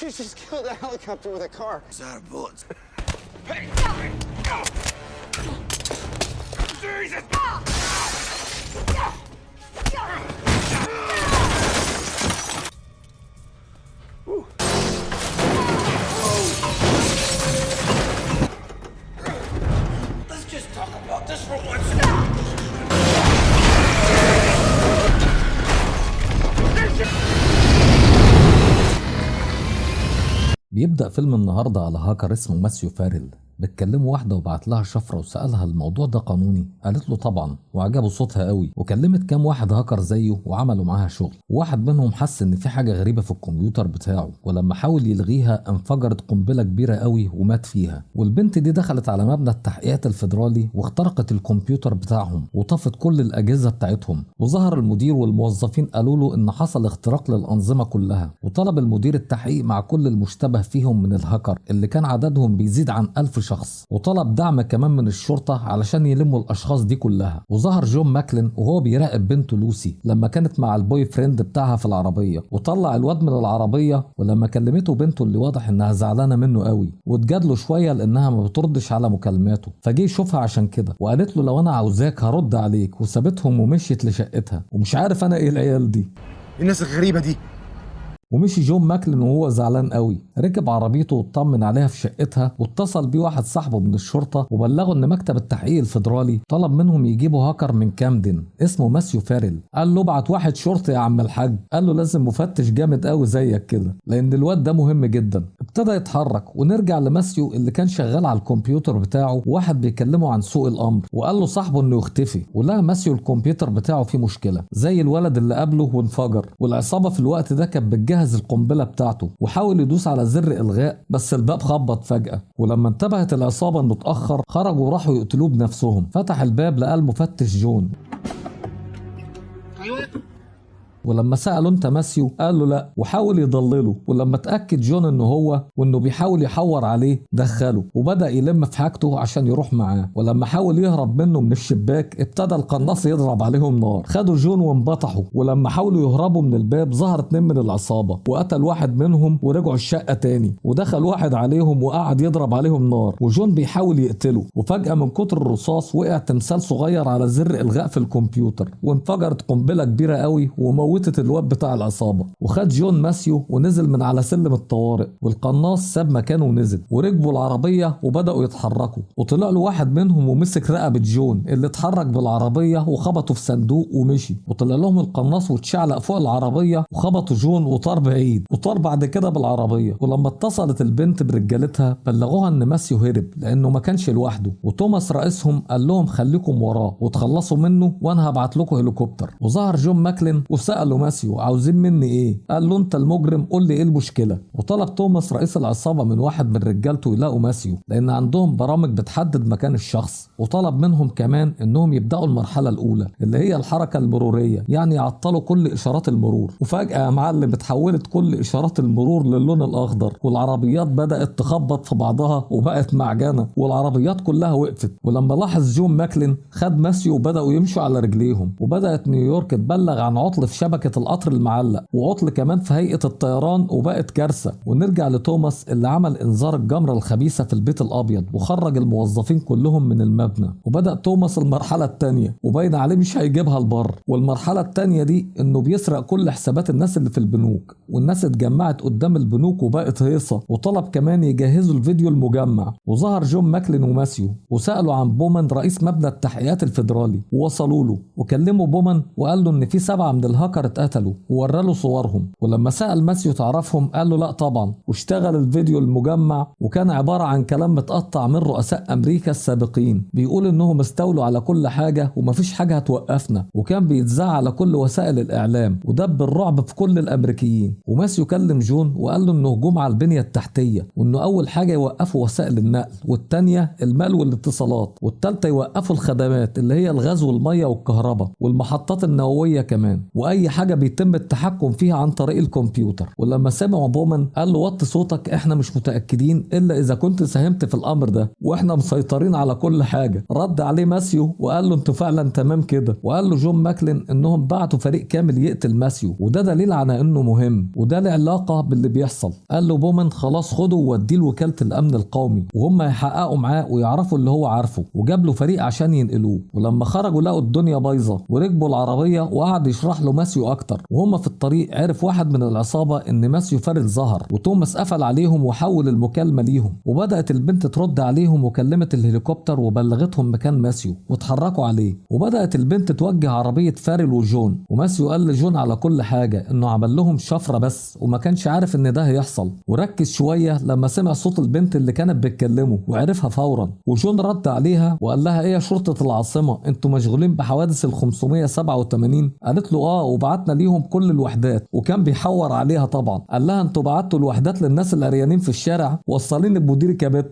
She just killed a helicopter with a car. It's out of bullets. Hey! Jesus! Let's just talk about this for once. بيبدأ فيلم النهاردة على هاكر اسمه ماسيو فارل. بتكلمه واحدة وبعت لها شفرة وسألها الموضوع ده قانوني؟ قالت له طبعا، وعجبه صوتها قوي. وكلمت كام واحد هاكر زيه وعملوا معاها شغل. واحد منهم حس ان في حاجة غريبة في الكمبيوتر بتاعه، ولما حاول يلغيها انفجرت قنبلة كبيرة قوي ومات فيها. والبنت دي دخلت على مبنى التحقيقات الفيدرالي واخترقت الكمبيوتر بتاعهم وطفت كل الأجهزة بتاعتهم. وظهر المدير والموظفين قالوا له ان حصل اختراق للأنظمة كلها، وطلب المدير التحقيق مع كل المشتبه فيهم من الهاكر اللي كان عددهم بيزيد عن 1000 شخص، وطلب دعم كمان من الشرطة علشان يلموا الأشخاص دي كلها. وظهر جون ماكلين وهو بيراقب بنته لوسي لما كانت مع البوي فريند بتاعها في العربية، وطلع الواد من العربية. ولما كلمته بنته اللي واضح انها زعلانة منه قوي، واتجادله شوية لانها ما بتردش على مكالماته، فجه يشوفها عشان كده وقالت له لو انا عاوزاك هرد عليك، وسابتهم ومشيت لشقتها. ومش عارف انا ايه العيال دي، الناس الغريبة دي. ومشي جون ماكلين وهو زعلان قوي. ركب عربيته واطمن عليها في شقتها، واتصل بيه واحد صاحبه من الشرطه وبلغه ان مكتب التحقيق الفيدرالي طلب منهم يجيبوا هاكر من كامدن اسمه ماسيو فارل. قال له ابعت واحد شرطي يا عم الحاج. قال له لازم مفتش جامد قوي زيك كده، لان الواد ده مهم جدا. ابتدى يتحرك، ونرجع لماسيو اللي كان شغال على الكمبيوتر بتاعه، وواحد بيكلمه عن سوء الامر، وقال له صاحبه انه يختفي. ولقى ماسيو الكمبيوتر بتاعه فيه مشكله زي الولد اللي قبله وانفجر. والعصابه في الوقت ده كانت بتجهز القنبله بتاعته، وحاول يدوس على زر الغاء بس الباب خبط فجأة. ولما انتبهت العصابة انه اتأخر خرجوا وراحوا يقتلوه بنفسهم. فتح الباب لقى المفتش جون. ولما سأله انت ماسيو قال له لا، وحاول يضلله. ولما اتأكد جون انه هو وانه بيحاول يحور عليه دخله، وبدأ يلم في حاجته عشان يروح معاه. ولما حاول يهرب منه من الشباك ابتدى القناص يضرب عليهم نار. خدوا جون وانبطحوا. ولما حاولوا يهربوا من الباب ظهر 2 من العصابة وقتل واحد منهم، ورجعوا الشقة تاني ودخل واحد عليهم وقعد يضرب عليهم نار، وجون بيحاول يقتله. وفجأة من كتر الرصاص وقع تمثال صغير على زر الغاء في الكمبيوتر، وانفجرت قنبلة كبيرة قوي وموتت الواد بتاع العصابة. وخد جون ماسيو ونزل من على سلم الطوارئ، والقناص ساب مكانه ونزل. وركبوا العربية وبدأوا يتحركوا، وطلع له واحد منهم ومسك رقبة جون اللي اتحرك بالعربية وخبطه في صندوق ومشي. وطلع لهم القناص واتشعلق فوق العربية وخبطوا جون وطار بعيد، وطار بعد كده بالعربية. ولما اتصلت البنت برجالتها بلغوها ان ماسيو هرب لانه ما كانش لوحده، وتوماس رئيسهم قال لهم خليكم وراه وتخلصوا منه وانا هبعت لكم هليكوبتر. وظهر جون ماكلين وسأله ماسيو عاوزين مني ايه؟ قال له انت المجرم، قول لي ايه المشكله. وطلب توماس رئيس العصابه من واحد من رجالته يلاقوا ماسيو لان عندهم برامج بتحدد مكان الشخص. وطلب منهم كمان انهم يبداوا المرحله الاولى اللي هي الحركه المروريه، يعني يعطلوا كل اشارات المرور. وفجاه يا معلم اتحولت كل اشارات المرور للون الاخضر، والعربيات بدات تخبط في بعضها وبقت معجنه، والعربيات كلها وقفت. ولما لاحظ جون ماكلين خد ماسيو وبداوا يمشوا على رجليهم. وبدات نيويورك تبلغ عن عطل في شبكه القطر المعلق، وعطل كمان في هيئة الطيران، وبقت كارثة. ونرجع لتوماس اللي عمل انذار الجمرة الخبيثة في البيت الابيض وخرج الموظفين كلهم من المبنى. وبدأ توماس المرحلة التانية، وباين عليه مش هيجيبها البر. والمرحلة التانية دي انه بيسرق كل حسابات الناس اللي في البنوك، والناس اتجمعت قدام البنوك وبقت هيصة. وطلب كمان يجهزوا الفيديو المجمع. وظهر جون ماكلين وماسيو وسألوا عن بومان رئيس مبنى التحقيقات الفيدرالي، ووصلوا له وكلموا بومان وقال له ان في 7 من الهاكر اتقتلوا، وورى له صورهم. ولما سأل ماسيو تعرفهم قال له لا طبعا. واشتغل الفيديو المجمع، وكان عبارة عن كلام متقطع من رؤساء امريكا السابقين بيقول انهم استولوا على كل حاجة ومفيش حاجة هتوقفنا. وكان بيتذاع على كل وسائل الاعلام ودب الرعب في كل الامريكيين. وماسيو كلم جون وقال له انه هجوم على البنية التحتية، وانه اول حاجة يوقفوا وسائل النقل، والتانية المال والاتصالات، والتالتة يوقفوا الخدمات اللي هي الغاز والمية والكهرباء والمحطات النووية كمان، واي حاجة بيتم التحكم فيها عن طريق الكمبيوتر. ولما سمعوا بومان قال له وطي صوتك، احنا مش متأكدين الا اذا كنت ساهمت في الامر ده، واحنا مسيطرين على كل حاجة. رد عليه ماسيو وقال له انتوا فعلا تمام كده. وقال له جون ماكلين انهم بعتوا فريق كامل يقتل ماسيو، وده دليل على انه مهم وده له علاقة باللي بيحصل. قال له بومان خلاص خده ووديه لوكالة الامن القومي وهم يحققوا معاه ويعرفوا اللي هو عارفه. وجاب له فريق عشان ينقلوه. ولما خرجوا لقوا الدنيا بايظة وركبوا العربية وقعد يشرح له ماسيو اكتر. وهم في الطريق عرف واحد من العصابة ان ماسيو فارد ظهر، وتوماس قفل عليهم وحول المكالمة ليهم. وبدأت البنت ترد عليهم وكلمت الهليكوبتر وبلغتهم مكان ماسيو واتحركوا عليه. وبدأت البنت توجه عربية فارل وجون. وماسيو قال لجون على كل حاجة انه عمل لهم شفرة بس وما كانش عارف ان ده هيحصل. وركز شوية لما سمع صوت البنت اللي كانت بتكلمه وعرفها فورا. وجون رد عليها وقال لها ايه يا شرطة العاصمة، انتوا مشغولين بحوادث ال 587؟ قالت له اه، وبعتنا ليهم كل الوحدات. وكان بيحور عليها طبعا. قال لها انتوا بعتوا الوحدات للناس العريانين في الشارع؟ وصليني بمديرك يا بت.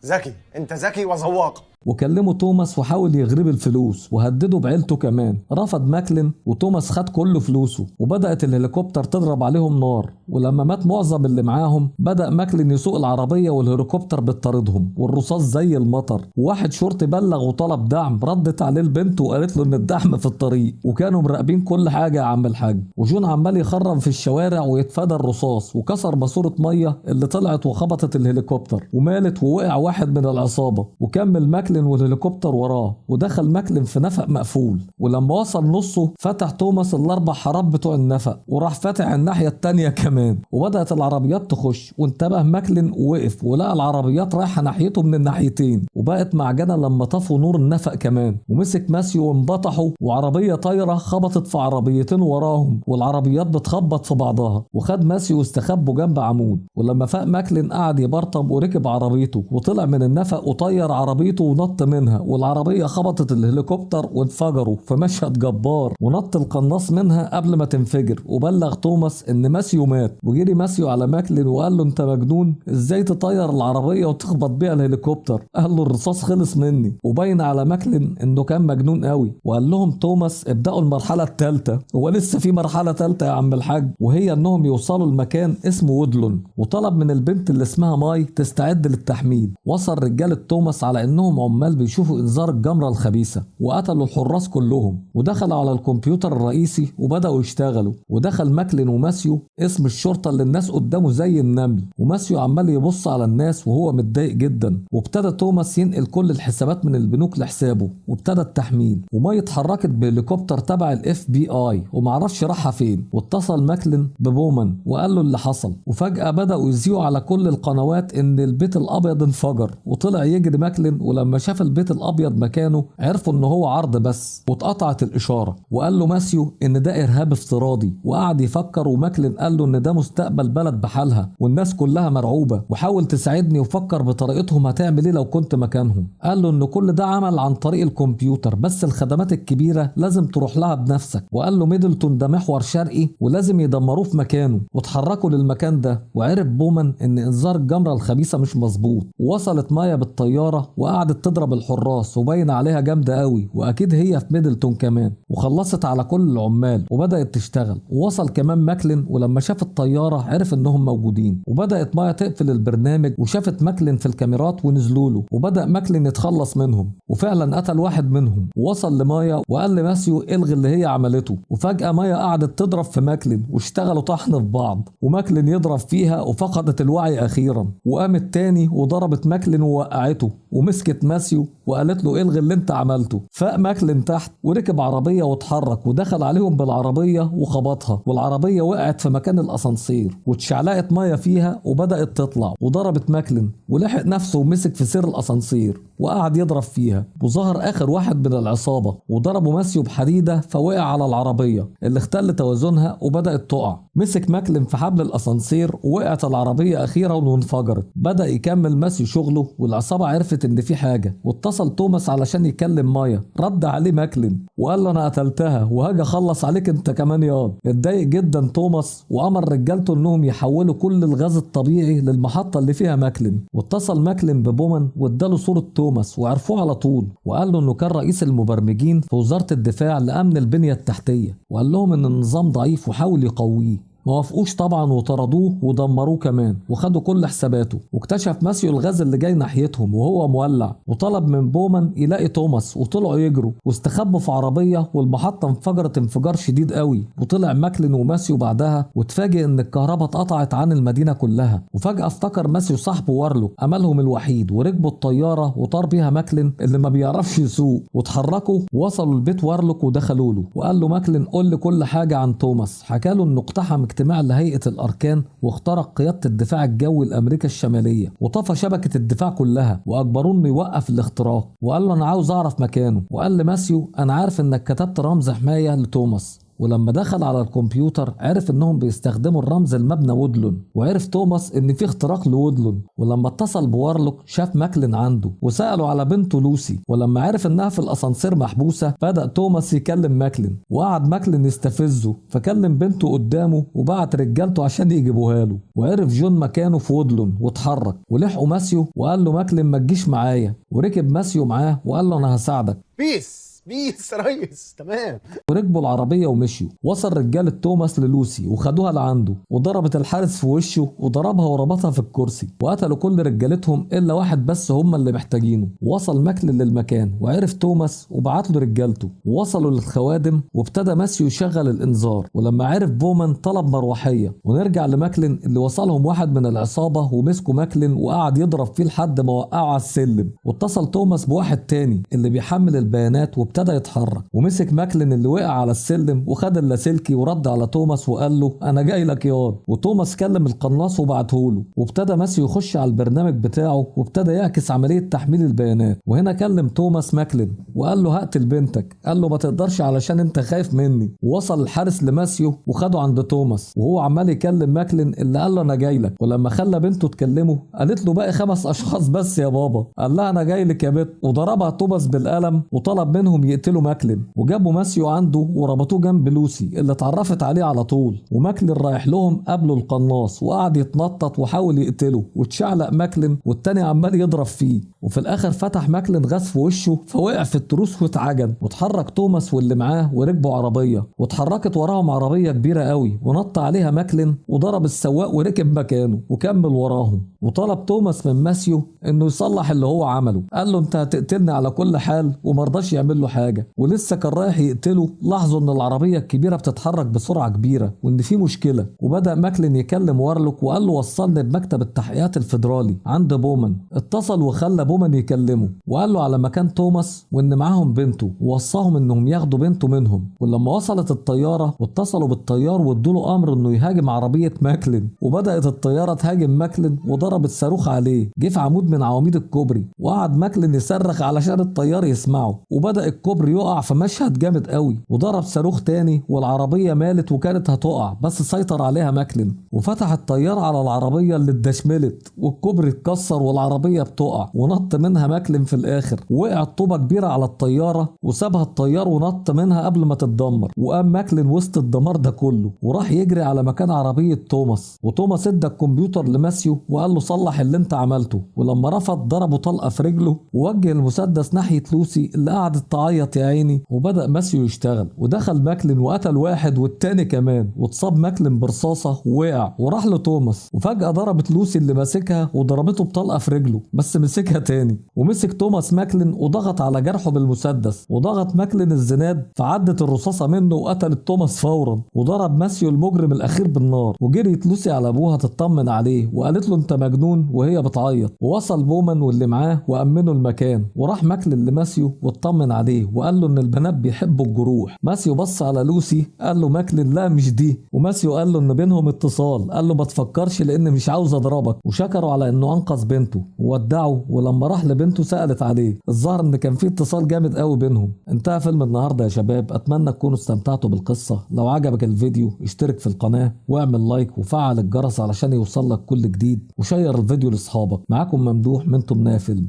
ذكي انت ذكي وذواق. وكلموا توماس وحاول يغرب الفلوس وهدده بعيلته كمان. رفض ماكلين وتوماس خد كل فلوسه. وبدأت الهليكوبتر تضرب عليهم نار. ولما مات معظم اللي معاهم بدأ ماكلين يسوق العربية والهليكوبتر بتطاردهم والرصاص زي المطر. وواحد شرطي بلغ وطلب دعم. ردت عليه البنت وقالت له ان الدعم في الطريق. وكانوا مراقبين كل حاجة يا عم الحاج. وجون عمال يخرم في الشوارع ويتفادى الرصاص وكسر ماسورة مية اللي طلعت وخبطت الهليكوبتر ومالت ووقع واحد من العصابة. وكمل ماكلين والهليكوبتر وراه ودخل ماكلين في نفق مقفول. ولما وصل نصه فتح توماس الاربع حارات بتوع النفق وراح فاتح الناحيه التانيه كمان. وبدات العربيات تخش وانتبه ماكلين ووقف ولقى العربيات رايحه ناحيته من الناحيتين. وبقت معجنه لما طفوا نور النفق كمان. ومسك ماسيو وانبطحوا وعربيه طايره خبطت في عربيتين وراهم والعربيات بتخبط في بعضها. وخد ماسيو واستخبوا جنب عمود. ولما فاق ماكلين قعد يبرطم وركب عربيته وطلع من النفق وطير عربيته ونط منها. والعربية خبطت الهليكوبتر وانفجروا في مشهد جبار. ونط القناص منها قبل ما تنفجر. وبلغ توماس ان ماسيو مات. وجري ماسيو على ماكلين وقال له انت مجنون، ازاي تطير العربية وتخبط بيها الهليكوبتر؟ قال له الرصاص خلص مني. وبين على ماكلين انه كان مجنون قوي. وقال لهم توماس ابدأوا المرحلة الثالثة. هو لسه في مرحلة ثالثة يا عم الحاج؟ وهي انهم يوصلوا لمكان اسمه وودلون. وطلب من البنت اللي اسمها ماي تستعد للتحميل. وصل رجالة توماس على انهم عمال بيشوفوا انذار الجمرة الخبيثة وقتلوا الحراس كلهم. ودخلوا على الكمبيوتر الرئيسي وبدأوا يشتغلوا. ودخل ماكلين وماسيو اسم الشرطة اللي الناس قدامه زي النمل. وماسيو عمال يبص على الناس وهو متضايق جدا. وابتدى توماس ينقل كل الحسابات من البنوك لحسابه. وابتدى التحميل. وماي اتحركت بهليكوبتر تبع الاف بي اي ومعرفش راحها فين. واتصل ماكلين ببومان وقال له اللي حصل. وفجأة بدأوا يذيعوا على كل القنوات ان البيت الابيض انفجر. وطلع يجري ماكلين ولما شاف البيت الابيض مكانه عرفوا ان هو عرض بس. واتقطعت الاشاره. وقال له ماسيو ان ده ارهاب افتراضي. وقعد يفكر. وماكلين قال له ان ده مستقبل بلد بحالها والناس كلها مرعوبه. وحاول تساعدني وفكر بطريقتهم هتعمل ايه لو كنت مكانهم. قال له ان كل ده عمل عن طريق الكمبيوتر بس الخدمات الكبيره لازم تروح لها بنفسك. وقال له ميدلتون ده محور شرقي ولازم يدمروه في مكانه. واتحركوا للمكان ده. وعرف بومان ان انذار الجمره الخبيثه مش مظبوط. ووصلت مايا بالطياره وقعدت تضرب الحراس وباين عليها جامده قوي واكيد هي في ميدلتون كمان. وخلصت على كل العمال وبدات تشتغل. ووصل كمان ماكلين ولما شاف الطياره عرف انهم موجودين. وبدات مايا تقفل البرنامج وشافت ماكلين في الكاميرات ونزلوا له. وبدا ماكلين يتخلص منهم وفعلا قتل واحد منهم. ووصل لمايا وقال لماسيو الغي اللي هي عملته. وفجاه مايا قعدت تضرب في ماكلين واشتغلوا طحن في بعض. وماكلين يضرب فيها وفقدت الوعي اخيرا. وقامت تاني وضربت ماكلين ووقعته. ومسكت ماسيو وقالت له الغي اللي انت عملته. فاق ماكلين تحت وركب عربيه واتحرك ودخل عليهم بالعربيه وخبطها. والعربيه وقعت في مكان الاسانسير واتشعلقت مايا فيها وبدات تطلع. وضربت ماكلين ولحق نفسه ومسك في سير الاسانسير وقعد يضرب فيها. وظهر اخر واحد من العصابه وضربوا ماسيو بحديده فوقع على العربيه اللي اختل توازنها وبدات تقع. مسك ماكلين في حبل الاسانسير ووقعت العربيه اخيرا وانفجرت. بدا يكمل ماسيو شغله والعصابه عرفت ان في حاجه. واتصل توماس علشان يكلم مايا. رد عليه ماكلين وقال له انا قتلتها وهاجي اخلص عليك انت كمان ياض. اتضايق جدا توماس وامر رجالته انهم يحولوا كل الغاز الطبيعي للمحطه اللي فيها ماكلين. واتصل ماكلين ببومان واداله صوره توماس وعرفوه على طول. وقال له انه كان رئيس المبرمجين في وزاره الدفاع لامن البنيه التحتيه. وقال لهم ان النظام ضعيف وحاول يقويه. ما وافقوش طبعا وطردوه ودمروه كمان وخدوا كل حساباته. واكتشف ماسيو الغاز اللي جاي ناحيتهم وهو مولع، وطلب من بومان يلاقي توماس، وطلعوا يجروا واستخبوا في عربيه، والمحطه انفجرت انفجار شديد قوي. وطلع ماكلين وماسيو بعدها واتفاجئ ان الكهرباء اتقطعت عن المدينه كلها. وفجاه افتكر ماسيو صاحبه وارلوك املهم الوحيد، وركبوا الطياره وطار بيها ماكلين اللي ما بيعرفش يسوق، واتحركوا ووصلوا لبيت وارلوك ودخلوا له. وقال له ماكلين قول لي كل حاجه عن توماس. حكى له انه اقتحم اجتماع لهيئة الأركان واخترق قيادة الدفاع الجوي لأمريكا الشمالية وطفى شبكة الدفاع كلها، وأجبروه إنه يوقف الاختراق. وقال له أنا عاوز أعرف مكانه. وقال لماسيو أنا عارف إنك كتبت رمز حماية لتوماس. ولما دخل على الكمبيوتر عرف انهم بيستخدموا الرمز المبنى وودلون، وعرف توماس ان في اختراق لوودلون. ولما اتصل بوارلوك شاف ماكلين عنده وسأله على بنته لوسي. ولما عرف انها في الاسانسير محبوسة بدأ توماس يكلم ماكلين، وقعد ماكلين يستفزه، فكلم بنته قدامه وبعت رجالته عشان يجيبوها له. وعرف جون مكانه في وودلون واتحرك، ولحقوا ماسيو وقال له ماكلين ما تجيش معايا. وركب ماسيو معاه وقال له انا هساعدك. بيس بيس يا ريس، تمام. وركبوا العربية ومشيوا. وصل رجالة توماس للوسي وخدوها لعنده، وضربت الحارس في وشه وضربها وربطها في الكرسي. وقتلوا كل رجالتهم إلا واحد بس هم اللي محتاجينه. وصل ماكلين للمكان وعرف توماس وبعت له رجالته، ووصلوا للخوادم وابتدى ماسيو يشغل الإنذار. ولما عرف بومان طلب مروحية. ونرجع لماكلين اللي وصلهم واحد من العصابة ومسكوا ماكلين وقعد يضرب فيه لحد ما وقعه على السلم. واتصل توماس بواحد تاني اللي بيحمل البيانات ابتدى يتحرك، ومسك ماكلين اللي وقع على السلم وخد اللاسلكي ورد على توماس وقال له انا جاي لك ياض. وتوماس كلم القناص وبعته له. وابتدى ماسيو يخش على البرنامج بتاعه وابتدى يعكس عمليه تحميل البيانات. وهنا كلم توماس ماكلين وقال له هقتل بنتك. قال له ما تقدرش علشان انت خايف مني. ووصل الحارس لماسيو وخده عند توماس وهو عمال يكلم ماكلين اللي قال له انا جاي لك. ولما خلى بنته تكلمه قالت له باقي 5 اشخاص بس يا بابا. قال لها انا جاي لك يا بت. وضربها توماس بالقلم وطلب منهم يقتلوا ماكلين. وجابوا ماسيو عنده وربطوه جنب لوسي اللي اتعرفت عليه على طول. وماكلين رايح لهم قابله القناص وقعد يتنطط وحاول يقتله، واتشعلق ماكلين والتاني عمال يضرب فيه. وفي الاخر فتح ماكلين غاز في وشه فوقع في التروس واتعجن. واتحرك توماس واللي معاه وركبوا عربيه، واتحركت وراهم عربيه كبيره قوي ونط عليها ماكلين وضرب السواق وركب مكانه وكمل وراهم. وطلب توماس من ماسيو انه يصلح اللي هو عمله. قال له انت هتقتلني على كل حال، ومرضاش يعمل له حاجه. ولسه كان رايح يقتله لاحظوا ان العربيه الكبيره بتتحرك بسرعه كبيره وان في مشكله. وبدا ماكلين يكلم وارلوك وقال له وصلني بمكتب التحقيقات الفيدرالي عند بومان. اتصل وخلى بومان يكلمه وقال له على مكان توماس وان معاهم بنته، ووصاهم انهم ياخدوا بنته منهم. ولما وصلت الطياره واتصلوا بالطيار وادوا امر انه يهاجم عربيه ماكلين، وبدات الطياره تهاجم ماكلين وضربت صاروخ عليه جه في عمود من عواميد الكوبري. وقعد ماكلين يصرخ علشان الطيار يسمعه. وبدا الكوبري يقع في مشهد جامد قوي، وضرب صاروخ تاني والعربيه مالت وكانت هتقع بس سيطر عليها ماكلين. وفتح الطيار على العربيه اللي اتدشملت والكوبري اتكسر والعربيه بتقع. ونط منها ماكلين في الاخر، وقعت طوبه كبيره على الطياره وسابها الطيار ونط منها قبل ما تتدمر. وقام ماكلين وسط الدمار ده كله وراح يجري على مكان عربيه توماس. وتوماس ادى الكمبيوتر لماسيو وقال له صلح اللي انت عملته. ولما رفض ضربه طلقه في رجله ووجه المسدس ناحيه لوسي اللي قعدت تعيط يا عيني. وبدأ ماسيو يشتغل ودخل ماكلين وقتل واحد والتاني كمان، واتصاب ماكلين برصاصة ووقع. وراح لتوماس وفجأة ضربت لوسي اللي ماسكها وضربته بطلقة في رجله بس مسكها تاني. ومسك توماس ماكلين وضغط على جرحه بالمسدس، وضغط ماكلين الزناد فعدت الرصاصة منه وقتلت توماس فورا. وضرب ماسيو المجرم الأخير بالنار. وجريت لوسي على أبوها تطمن عليه وقالت له أنت مجنون وهي بتعيط. ووصل بومان واللي معاه وأمنوا المكان. وراح ماكلين لماسيو واطمن عليه وقال له إن البنات بيحبوا الجروح. ماسيو بص على لوسي قال له ماكلين لا مش دي. وماسيو قال له ان بينهم اتصال. قال له ما تفكرش لان مش عاوز اضربك. وشكروا على انه انقذ بنته وودعه. ولما راح لبنته سألت عليه. الظاهر ان كان في اتصال جامد قوي بينهم. انتهى فيلم النهارده يا شباب. اتمنى تكونوا استمتعتوا بالقصه. لو عجبك الفيديو اشترك في القناه واعمل لايك وفعل الجرس علشان يوصل لك كل جديد، وشير الفيديو لاصحابك. معاكم ممدوح من تمناه فيلم.